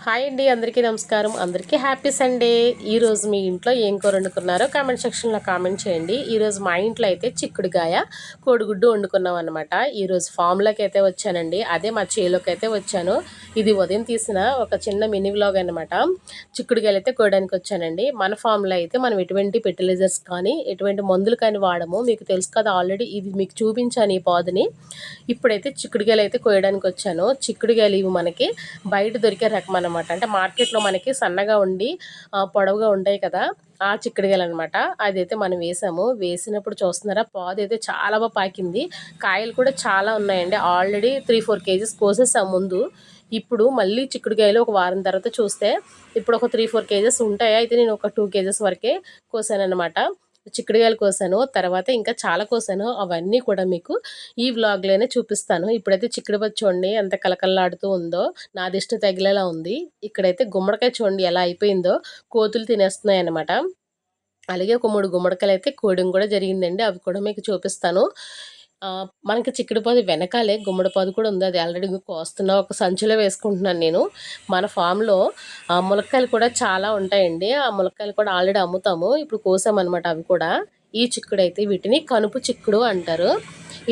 Hi అండి, అందరికీ నమస్కారం. అందరికీ హ్యాపీ సండే. ఈరోజు మీ ఇంట్లో ఏం కూర వండుకున్నారో కామెంట్ సెక్షన్లో కామెంట్ చేయండి. ఈరోజు మా ఇంట్లో అయితే చిక్కుడుగాయ కోడిగుడ్డు వండుకున్నాం అనమాట. ఈరోజు ఫామ్లోకి అయితే వచ్చానండి, అదే మా చేలోకి అయితే వచ్చాను. ఇది ఉదయం తీసిన ఒక చిన్న మినీ వ్లాగ్ అనమాట. చిక్కుడుగాయలు అయితే కోయడానికి వచ్చానండి. మన ఫామ్లో అయితే మనం ఎటువంటి ఫెర్టిలైజర్స్ కానీ ఎటువంటి మందులు కానీ వాడము. మీకు తెలుసు కదా, ఆల్రెడీ ఇది మీకు చూపించాను ఈ పాదుని. ఇప్పుడైతే చిక్కుడుగాయలు అయితే కోయడానికి వచ్చాను. చిక్కుడుగాయలు ఇవి మనకి బయట దొరికే రకం అనమాట. అంటే మార్కెట్లో మనకి సన్నగా ఉండి పొడవుగా ఉంటాయి కదా, ఆ చిక్కుడుగాయలు అనమాట. అదైతే మనం వేసినప్పుడు చూస్తున్నారా, పాదు అయితే చాలా బాగా పాకింది. కాయలు కూడా చాలా ఉన్నాయండి. ఆల్రెడీ 3-4 కేజీస్ కోసేసాం ముందు. ఇప్పుడు మళ్ళీ చిక్కుడుకాయలు ఒక వారం తర్వాత చూస్తే ఇప్పుడు ఒక 3-4 కేజెస్ ఉంటాయి. అయితే నేను ఒక 2 కేజెస్ వరకే కోసాను అనమాట. చిక్కుడుకాయలు కోసాను, తర్వాత ఇంకా చాలా కోసాను. అవన్నీ కూడా మీకు ఈ వ్లాగ్లోనే చూపిస్తాను. ఇప్పుడైతే చిక్కుడుపచ్చి చూడండి ఎంత కలకల్లాడుతూ ఉందో, నా దిష్టి తగిలేలా ఉంది. ఇక్కడైతే గుమ్మడికాయ చూడండి ఎలా అయిపోయిందో, కోతులు తినేస్తున్నాయి అనమాట. అలాగే ఒక 3 గుమ్మడికాయలు అయితే కోయడం కూడా జరిగిందండి. అవి కూడా మీకు చూపిస్తాను. మనకి చిక్కుడుపాదు వెనకాలే గుమ్మడిపాదు కూడా ఉంది. అది ఆల్రెడీ కోస్తున్నా, ఒక సంచిలో వేసుకుంటున్నాను నేను. మన ఫామ్లో ములక్కాయలు కూడా చాలా ఉంటాయండి. ఆ ములక్కాయలు కూడా ఆల్రెడీ అమ్ముతాము. ఇప్పుడు కోసామన్నమాట అవి కూడా. ఈ చిక్కుడు అయితే వీటిని కనుపు చిక్కుడు అంటారు.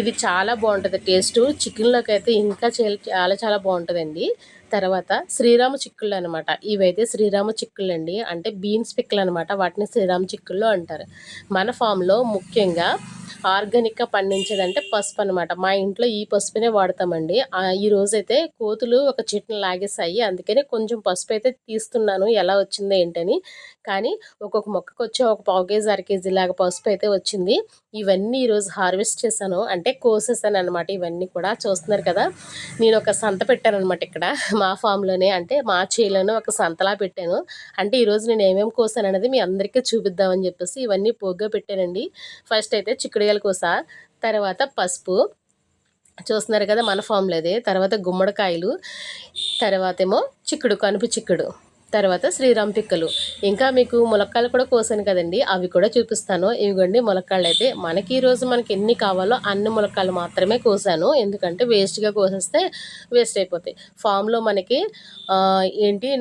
ఇది చాలా బాగుంటుంది టేస్ట్. చికెన్లోకి అయితే ఇంకా చాలా చాలా బాగుంటుందండి. తర్వాత శ్రీరామ చిక్కుళ్ళు అనమాట. ఇవైతే శ్రీరామ చిక్కుళ్ళు అండి, అంటే బీన్స్ పిక్కలు అనమాట. వాటిని శ్రీరామ చిక్కుళ్ళు అంటారు. మన ఫామ్లో ముఖ్యంగా ఆర్గానిక్గా పండించేదంటే పసుపు అనమాట. మా ఇంట్లో ఈ పసుపునే వాడతామండి. ఈ రోజైతే కోతులు ఒక చెట్టుని లాగేసాయి, అందుకని కొంచెం పసుపు అయితే తీస్తున్నాను, ఎలా వచ్చిందో ఏంటని. కానీ ఒక్కొక్క మొక్కకు వచ్చి ఒక 1/4 కేజీ 1/2 కేజీ లాగా పసుపు అయితే వచ్చింది. ఇవన్నీ ఈరోజు హార్వెస్ట్ చేశాను, అంటే కోసేసాను అనమాట. ఇవన్నీ కూడా చూస్తున్నారు కదా, నేను ఒక సంత పెట్టాను అనమాట ఇక్కడ మా ఫామ్లోనే, అంటే మా చేలోనే ఒక సంతలా పెట్టాను. అంటే ఈరోజు నేను ఏమేమి కోసాను అనేది మీ అందరికీ చూపిద్దామని చెప్పేసి ఇవన్నీ పోగ్గా పెట్టానండి. ఫస్ట్ అయితే చిక్కుడుకాయలు కోసా, తర్వాత పసుపు చూస్తున్నారు కదా మన ఫామ్లోదే, తర్వాత గుమ్మడికాయలు, తర్వాత ఏమో కనుపు చిక్కుడు, తర్వాత శ్రీరామ్ పిక్కలు, ఇంకా మీకు ములక్కాయలు కూడా కోసాను కదండి, అవి కూడా చూపిస్తాను. ఇవిగోండి ములక్కాయలు. అయితే మనకి ఈరోజు మనకి ఎన్ని కావాలో అన్ని ములక్కాయలు మాత్రమే కోసాను, ఎందుకంటే వేస్ట్గా కోసేస్తే వేస్ట్ అయిపోతాయి. ఫామ్లో మనకి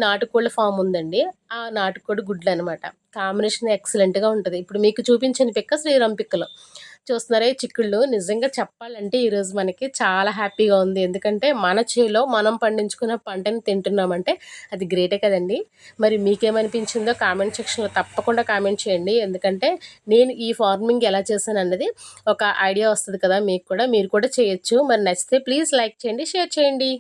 నాటుకోళ్ళ ఫామ్ ఉందండి. ఆ నాటుకోడి గుడ్లు అనమాట. కాంబినేషన్ ఎక్సలెంట్గా ఉంటుంది. ఇప్పుడు మీకు చూపించిన పిక్క శ్రీరామ్ పిక్కలు. చూస్తున్నారా ఈ చిక్కుళ్ళు. నిజంగా చెప్పాలంటే ఈరోజు మనకి చాలా హ్యాపీగా ఉంది, ఎందుకంటే మన చేలో మనం పండించుకున్న పంటని తింటున్నామంటే అది గ్రేటే కదండి. మరి మీకేమనిపించిందో కామెంట్ సెక్షన్లో తప్పకుండా కామెంట్ చేయండి, ఎందుకంటే నేను ఈ ఫార్మింగ్ ఎలా చేశాను అన్నది ఒక ఐడియా వస్తుంది కదా మీకు కూడా, మీరు కూడా చేయొచ్చు. మరి నచ్చితే ప్లీజ్ లైక్ చేయండి, షేర్ చేయండి.